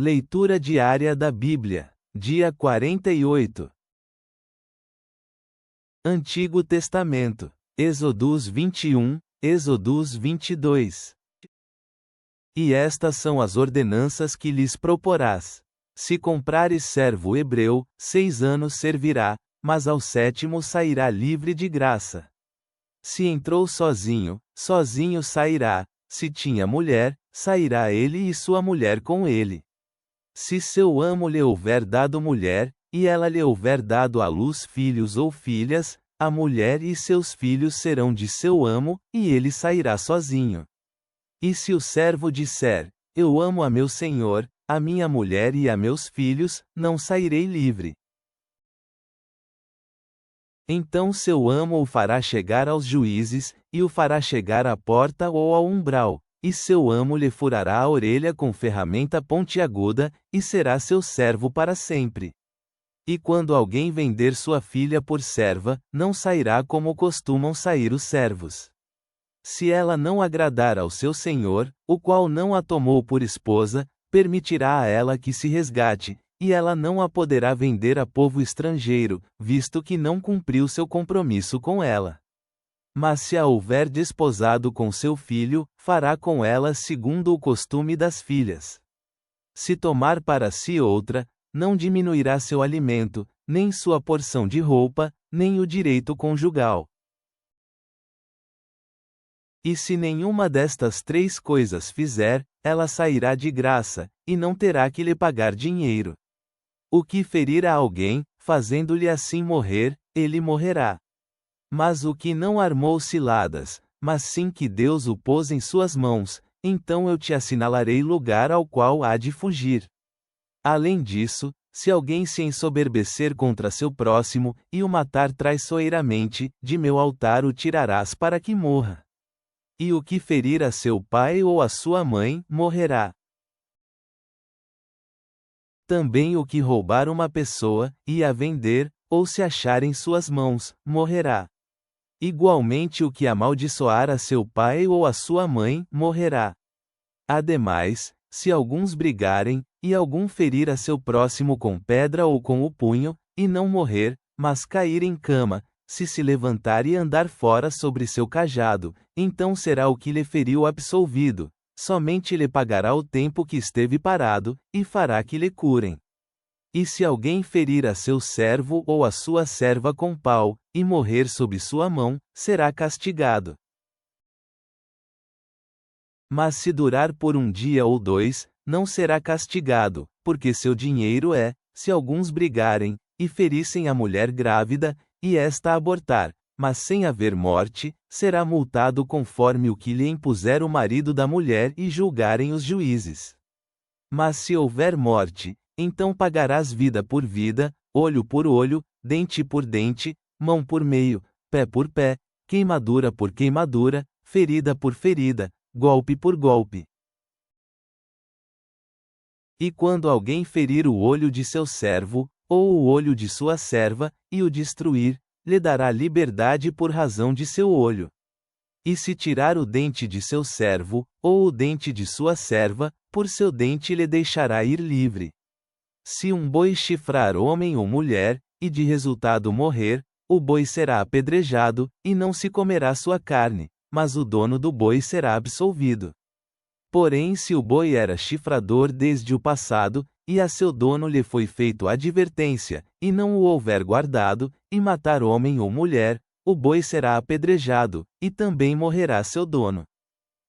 Leitura diária da Bíblia. Dia 48. Antigo Testamento. Êxodos 21, Êxodos 22. E estas são as ordenanças que lhes proporás. Se comprares servo hebreu, 6 anos servirá, mas ao 7º sairá livre de graça. Se entrou sozinho, sozinho sairá. Se tinha mulher, sairá ele e sua mulher com ele. Se seu amo lhe houver dado mulher, e ela lhe houver dado à luz filhos ou filhas, a mulher e seus filhos serão de seu amo, e ele sairá sozinho. E se o servo disser, eu amo a meu senhor, a minha mulher e a meus filhos, não sairei livre. Então seu amo o fará chegar aos juízes, e o fará chegar à porta ou ao umbral, e seu amo lhe furará a orelha com ferramenta pontiaguda, e será seu servo para sempre. E quando alguém vender sua filha por serva, não sairá como costumam sair os servos. Se ela não agradar ao seu senhor, o qual não a tomou por esposa, permitirá a ela que se resgate, e ela não a poderá vender a povo estrangeiro, visto que não cumpriu seu compromisso com ela. Mas se a houver desposado com seu filho, fará com ela segundo o costume das filhas. Se tomar para si outra, não diminuirá seu alimento, nem sua porção de roupa, nem o direito conjugal. E se nenhuma destas 3 coisas fizer, ela sairá de graça, e não terá que lhe pagar dinheiro. O que ferir a alguém, fazendo-lhe assim morrer, ele morrerá. Mas o que não armou ciladas, mas sim que Deus o pôs em suas mãos, então eu te assinalarei lugar ao qual há de fugir. Além disso, se alguém se ensoberbecer contra seu próximo, e o matar traiçoeiramente, de meu altar o tirarás para que morra. E o que ferir a seu pai ou a sua mãe, morrerá. Também o que roubar uma pessoa, e a vender, ou se achar em suas mãos, morrerá. Igualmente o que amaldiçoar a seu pai ou a sua mãe, morrerá. Ademais, se alguns brigarem, e algum ferir a seu próximo com pedra ou com o punho, e não morrer, mas cair em cama, se levantar e andar fora sobre seu cajado, então será o que lhe feriu absolvido, somente lhe pagará o tempo que esteve parado, e fará que lhe curem. E se alguém ferir a seu servo ou a sua serva com pau, e morrer sob sua mão, será castigado. Mas se durar por 1 dia ou 2, não será castigado, porque seu dinheiro é, se alguns brigarem, e ferissem a mulher grávida, e esta abortar, mas sem haver morte, será multado conforme o que lhe impuser o marido da mulher e julgarem os juízes. Mas se houver morte, então pagarás vida por vida, olho por olho, dente por dente, mão por meio, pé por pé, queimadura por queimadura, ferida por ferida, golpe por golpe. E quando alguém ferir o olho de seu servo, ou o olho de sua serva, e o destruir, lhe dará liberdade por razão de seu olho. E se tirar o dente de seu servo, ou o dente de sua serva, por seu dente lhe deixará ir livre. Se um boi chifrar homem ou mulher, e de resultado morrer, o boi será apedrejado, e não se comerá sua carne, mas o dono do boi será absolvido. Porém, se o boi era chifrador desde o passado, e a seu dono lhe foi feito advertência, e não o houver guardado, e matar homem ou mulher, o boi será apedrejado, e também morrerá seu dono.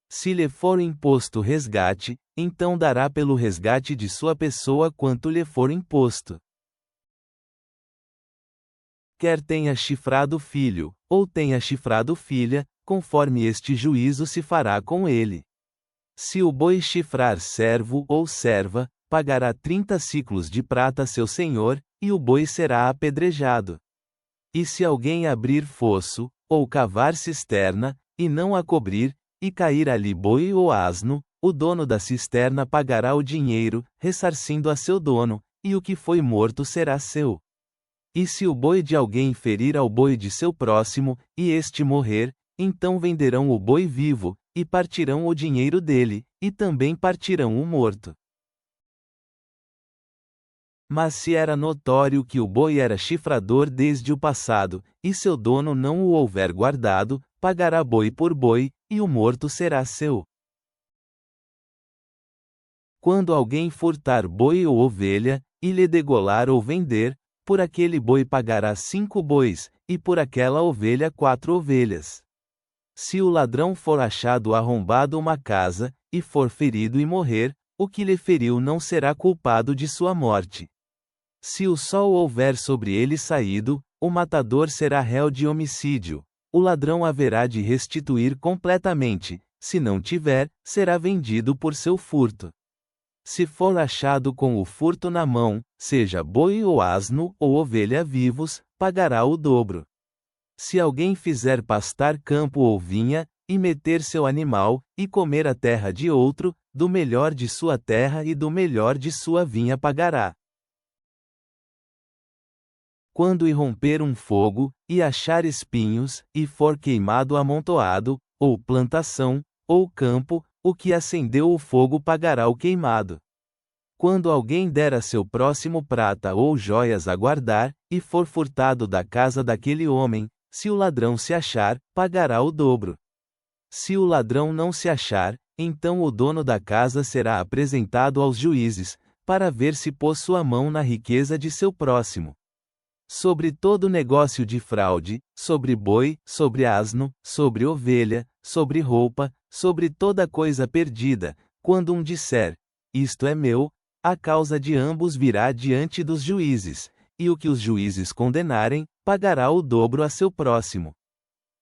Se lhe for imposto resgate, então dará pelo resgate de sua pessoa quanto lhe for imposto. Quer tenha chifrado filho, ou tenha chifrado filha, conforme este juízo se fará com ele. Se o boi chifrar servo ou serva, pagará 30 siclos de prata a seu senhor, e o boi será apedrejado. E se alguém abrir fosso, ou cavar cisterna, e não a cobrir, e cair ali boi ou asno, o dono da cisterna pagará o dinheiro, ressarcindo a seu dono, e o que foi morto será seu. E se o boi de alguém ferir ao boi de seu próximo, e este morrer, então venderão o boi vivo, e partirão o dinheiro dele, e também partirão o morto. Mas se era notório que o boi era chifrador desde o passado, e seu dono não o houver guardado, pagará boi por boi, e o morto será seu. Quando alguém furtar boi ou ovelha, e lhe degolar ou vender, por aquele boi pagará 5 bois, e por aquela ovelha 4 ovelhas. Se o ladrão for achado arrombado uma casa, e for ferido e morrer, o que lhe feriu não será culpado de sua morte. Se o sol houver sobre ele saído, o matador será réu de homicídio. O ladrão haverá de restituir completamente, se não tiver, será vendido por seu furto. Se for achado com o furto na mão, seja boi ou asno ou ovelha vivos, pagará o dobro. Se alguém fizer pastar campo ou vinha, e meter seu animal, e comer a terra de outro, do melhor de sua terra e do melhor de sua vinha pagará. Quando irromper um fogo, e achar espinhos, e for queimado amontoado, ou plantação, ou campo, o que acendeu o fogo pagará o queimado. Quando alguém der a seu próximo prata ou joias a guardar, e for furtado da casa daquele homem, se o ladrão se achar, pagará o dobro. Se o ladrão não se achar, então o dono da casa será apresentado aos juízes, para ver se pôs sua mão na riqueza de seu próximo. Sobre todo negócio de fraude, sobre boi, sobre asno, sobre ovelha, sobre roupa, sobre toda coisa perdida, quando um disser, isto é meu, a causa de ambos virá diante dos juízes, e o que os juízes condenarem, pagará o dobro a seu próximo.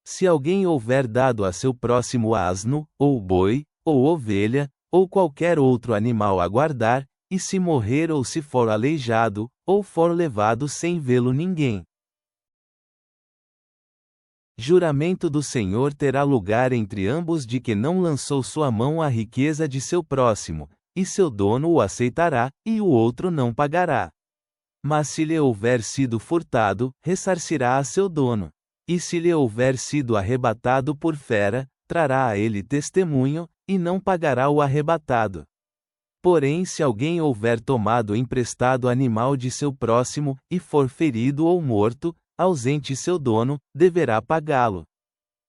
Se alguém houver dado a seu próximo asno, ou boi, ou ovelha, ou qualquer outro animal a guardar, e se morrer ou se for aleijado, ou for levado sem vê-lo ninguém. Juramento do Senhor terá lugar entre ambos de que não lançou sua mão à riqueza de seu próximo, e seu dono o aceitará, e o outro não pagará. Mas se lhe houver sido furtado, ressarcirá a seu dono. E se lhe houver sido arrebatado por fera, trará a ele testemunho, e não pagará o arrebatado. Porém, se alguém houver tomado emprestado animal de seu próximo, e for ferido ou morto, ausente seu dono, deverá pagá-lo.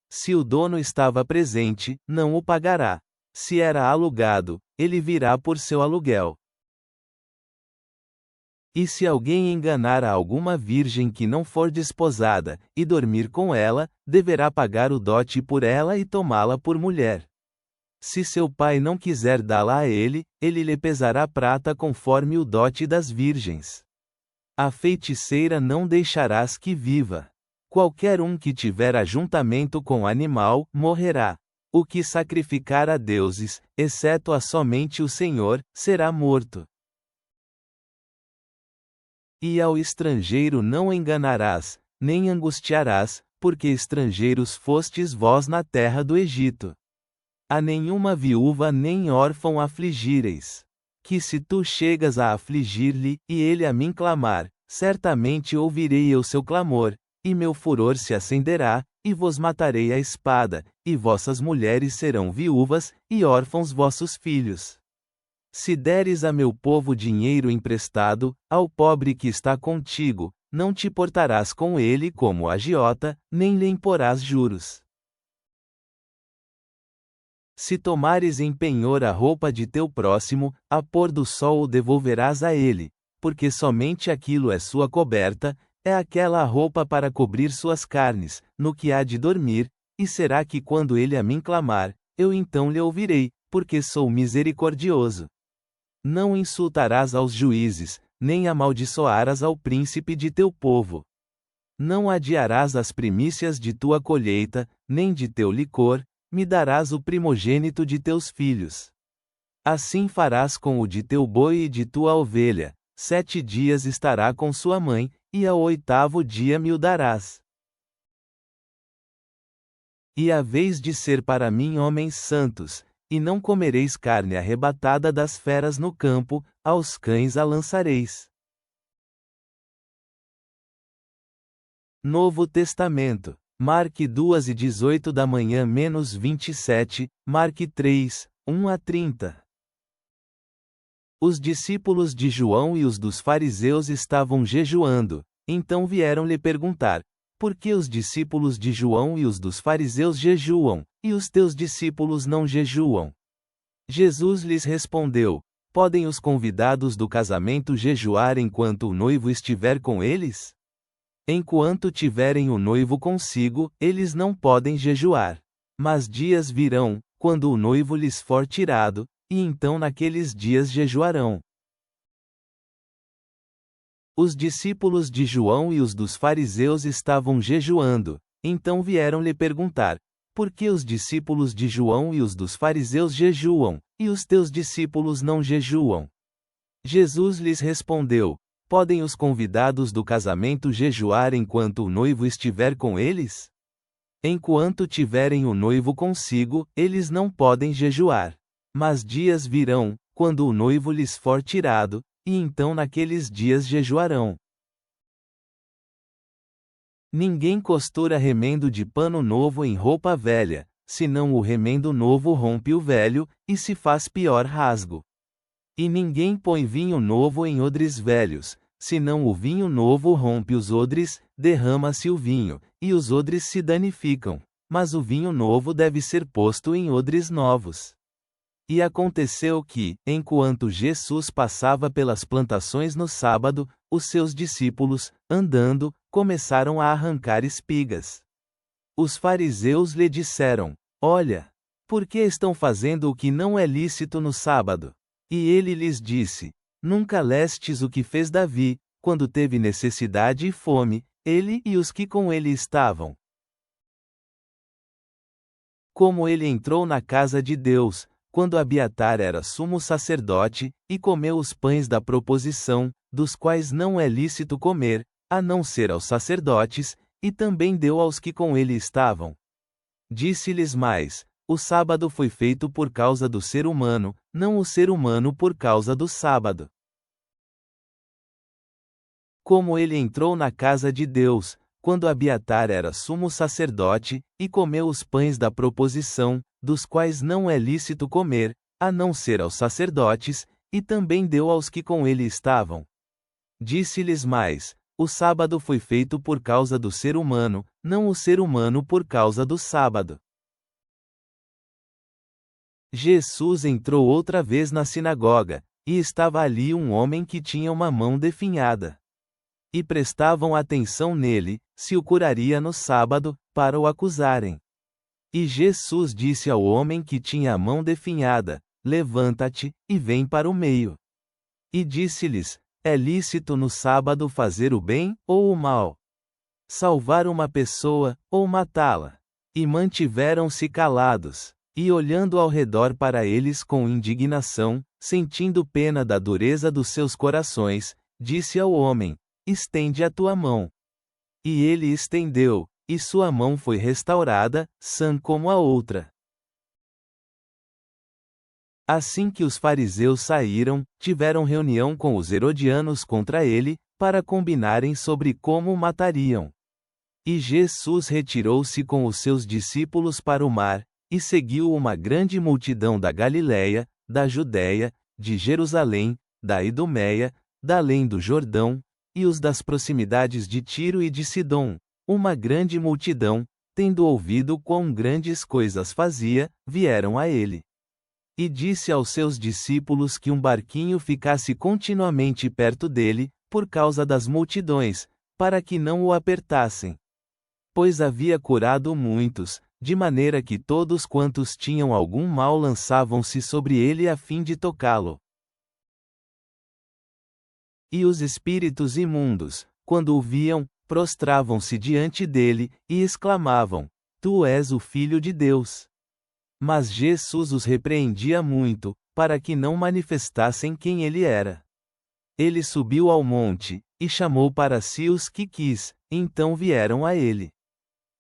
Se o dono estava presente, não o pagará. Se era alugado, ele virá por seu aluguel. E se alguém enganar a alguma virgem que não for desposada, e dormir com ela, deverá pagar o dote por ela e tomá-la por mulher. Se seu pai não quiser dá-la a ele, ele lhe pesará prata conforme o dote das virgens. A feiticeira não deixarás que viva. Qualquer um que tiver ajuntamento com animal, morrerá. O que sacrificar a deuses, exceto a somente o Senhor, será morto. E ao estrangeiro não enganarás, nem angustiarás, porque estrangeiros fostes vós na terra do Egito. A nenhuma viúva nem órfão afligireis. Que se tu chegas a afligir-lhe, e ele a mim clamar, certamente ouvirei eu seu clamor, e meu furor se acenderá, e vos matarei a espada, e vossas mulheres serão viúvas, e órfãos vossos filhos. Se deres a meu povo dinheiro emprestado, ao pobre que está contigo, não te portarás com ele como agiota, nem lhe imporás juros. Se tomares em penhor a roupa de teu próximo, a pôr do sol o devolverás a ele, porque somente aquilo é sua coberta, é aquela a roupa para cobrir suas carnes, no que há de dormir, e será que quando ele a mim clamar, eu então lhe ouvirei, porque sou misericordioso. Não insultarás aos juízes, nem amaldiçoarás ao príncipe de teu povo. Não adiarás as primícias de tua colheita, nem de teu licor, me darás o primogênito de teus filhos. Assim farás com o de teu boi e de tua ovelha, 7 dias estará com sua mãe, e ao 8º dia me o darás. E haveis de ser para mim homens santos, e não comereis carne arrebatada das feras no campo, aos cães a lançareis. Novo Testamento. Marque 2:18 da manhã -27, Marque 3, 1 a 30. Os discípulos de João e os dos fariseus estavam jejuando, então vieram lhe perguntar: por que os discípulos de João e os dos fariseus jejuam, e os teus discípulos não jejuam? Jesus lhes respondeu: podem os convidados do casamento jejuar enquanto o noivo estiver com eles? Enquanto tiverem o noivo consigo, eles não podem jejuar. Mas dias virão, quando o noivo lhes for tirado, e então naqueles dias jejuarão. Os discípulos de João e os dos fariseus estavam jejuando, então vieram lhe perguntar: por que os discípulos de João e os dos fariseus jejuam, e os teus discípulos não jejuam? Jesus lhes respondeu: podem os convidados do casamento jejuar enquanto o noivo estiver com eles? Enquanto tiverem o noivo consigo, eles não podem jejuar. Mas dias virão, quando o noivo lhes for tirado, e então naqueles dias jejuarão. Ninguém costura remendo de pano novo em roupa velha, senão o remendo novo rompe o velho, e se faz pior rasgo. E ninguém põe vinho novo em odres velhos, senão o vinho novo rompe os odres, derrama-se o vinho, e os odres se danificam, mas o vinho novo deve ser posto em odres novos. E aconteceu que, enquanto Jesus passava pelas plantações no sábado, os seus discípulos, andando, começaram a arrancar espigas. Os fariseus lhe disseram: olha, por que estão fazendo o que não é lícito no sábado? E ele lhes disse: nunca lestes o que fez Davi, quando teve necessidade e fome, ele e os que com ele estavam. Como ele entrou na casa de Deus, quando Abiatar era sumo sacerdote, e comeu os pães da proposição, dos quais não é lícito comer, a não ser aos sacerdotes, e também deu aos que com ele estavam. Disse-lhes mais: o sábado foi feito por causa do ser humano, não o ser humano por causa do sábado. Como ele entrou na casa de Deus, quando Abiatar era sumo sacerdote, e comeu os pães da proposição, dos quais não é lícito comer, a não ser aos sacerdotes, e também deu aos que com ele estavam. Disse-lhes mais: o sábado foi feito por causa do ser humano, não o ser humano por causa do sábado. Jesus entrou outra vez na sinagoga, e estava ali um homem que tinha uma mão definhada. E prestavam atenção nele, se o curaria no sábado, para o acusarem. E Jesus disse ao homem que tinha a mão definhada: levanta-te, e vem para o meio. E disse-lhes: é lícito no sábado fazer o bem, ou o mal? Salvar uma pessoa, ou matá-la? E mantiveram-se calados. E olhando ao redor para eles com indignação, sentindo pena da dureza dos seus corações, disse ao homem: estende a tua mão. E ele estendeu, e sua mão foi restaurada, sã como a outra. Assim que os fariseus saíram, tiveram reunião com os herodianos contra ele, para combinarem sobre como o matariam. E Jesus retirou-se com os seus discípulos para o mar, e seguiu uma grande multidão da Galiléia, da Judéia, de Jerusalém, da Idumeia, da além do Jordão, e os das proximidades de Tiro e de Sidom. Uma grande multidão, tendo ouvido quão grandes coisas fazia, vieram a ele. E disse aos seus discípulos que um barquinho ficasse continuamente perto dele, por causa das multidões, para que não o apertassem. Pois havia curado muitos, de maneira que todos quantos tinham algum mal lançavam-se sobre ele a fim de tocá-lo. E os espíritos imundos, quando o viam, prostravam-se diante dele, e exclamavam: tu és o Filho de Deus. Mas Jesus os repreendia muito, para que não manifestassem quem ele era. Ele subiu ao monte, e chamou para si os que quis, então vieram a ele.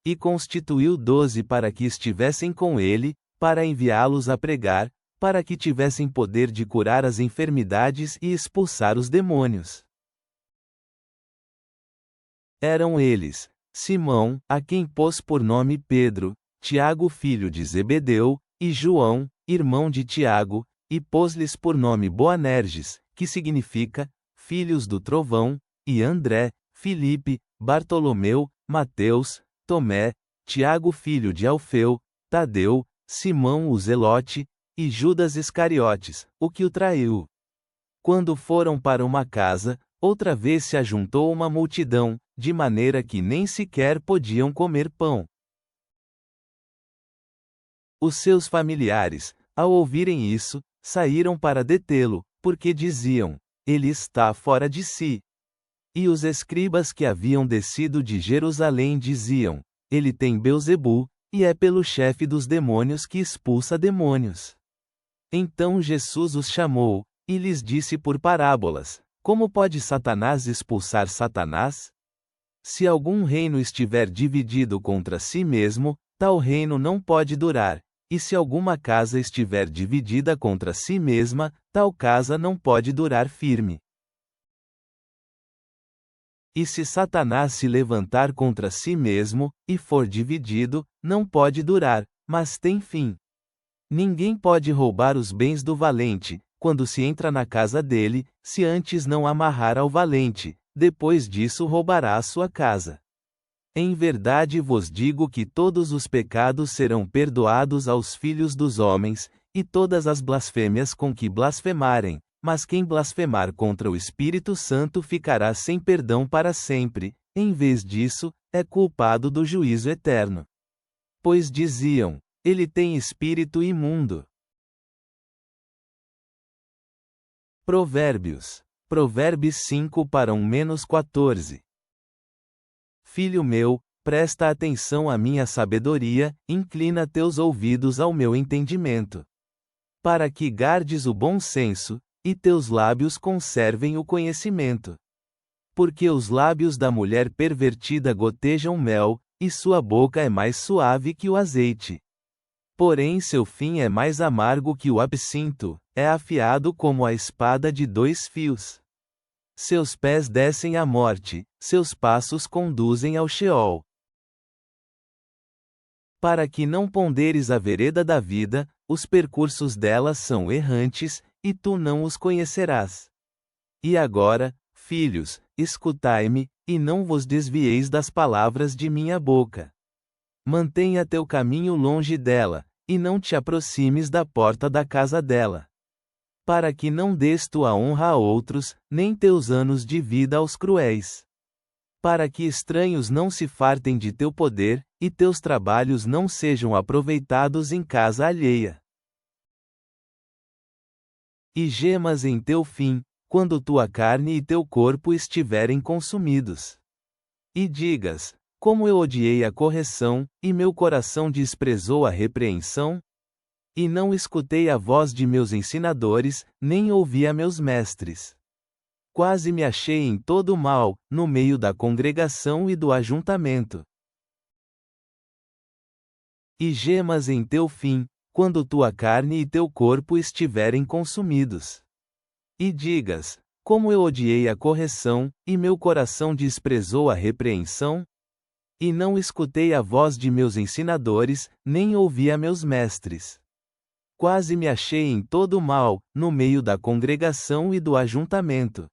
E constituiu 12 para que estivessem com ele, para enviá-los a pregar, para que tivessem poder de curar as enfermidades e expulsar os demônios. Eram eles: Simão, a quem pôs por nome Pedro, Tiago filho de Zebedeu, e João, irmão de Tiago, e pôs-lhes por nome Boanerges, que significa, filhos do trovão, e André, Filipe, Bartolomeu, Mateus, Tomé, Tiago filho de Alfeu, Tadeu, Simão o Zelote, e Judas Iscariotes, o que o traiu. Quando foram para uma casa, outra vez se ajuntou uma multidão, de maneira que nem sequer podiam comer pão. Os seus familiares, ao ouvirem isso, saíram para detê-lo, porque diziam: ele está fora de si. E os escribas que haviam descido de Jerusalém diziam: ele tem Beelzebu, e é pelo chefe dos demônios que expulsa demônios. Então Jesus os chamou, e lhes disse por parábolas: como pode Satanás expulsar Satanás? Se algum reino estiver dividido contra si mesmo, tal reino não pode durar, e se alguma casa estiver dividida contra si mesma, tal casa não pode durar firme. E se Satanás se levantar contra si mesmo, e for dividido, não pode durar, mas tem fim. Ninguém pode roubar os bens do valente, quando se entra na casa dele, se antes não amarrar ao valente, depois disso roubará a sua casa. Em verdade vos digo que todos os pecados serão perdoados aos filhos dos homens, e todas as blasfêmias com que blasfemarem, mas quem blasfemar contra o Espírito Santo ficará sem perdão para sempre, em vez disso, é culpado do juízo eterno. Pois diziam: ele tem espírito imundo. Provérbios 5 para 1-14. Filho meu, presta atenção à minha sabedoria, inclina teus ouvidos ao meu entendimento. Para que guardes o bom senso, e teus lábios conservem o conhecimento. Porque os lábios da mulher pervertida gotejam mel, e sua boca é mais suave que o azeite. Porém seu fim é mais amargo que o absinto, é afiado como a espada de 2 fios. Seus pés descem à morte, seus passos conduzem ao Sheol. Para que não ponderes a vereda da vida, os percursos dela são errantes, e tu não os conhecerás. E agora, filhos, escutai-me, e não vos desvieis das palavras de minha boca. Mantenha teu caminho longe dela, e não te aproximes da porta da casa dela. Para que não des tua honra a outros, nem teus anos de vida aos cruéis. Para que estranhos não se fartem de teu poder, e teus trabalhos não sejam aproveitados em casa alheia. E gemas em teu fim, quando tua carne e teu corpo estiverem consumidos. E digas: como eu odiei a correção, e meu coração desprezou a repreensão? E não escutei a voz de meus ensinadores, nem ouvi a meus mestres. Quase me achei em todo o mal, no meio da congregação e do ajuntamento. E gemas em teu fim, quando tua carne e teu corpo estiverem consumidos. E digas: como eu odiei a correção, e meu coração desprezou a repreensão? E não escutei a voz de meus ensinadores, nem ouvi a meus mestres. Quase me achei em todo o mal, no meio da congregação e do ajuntamento.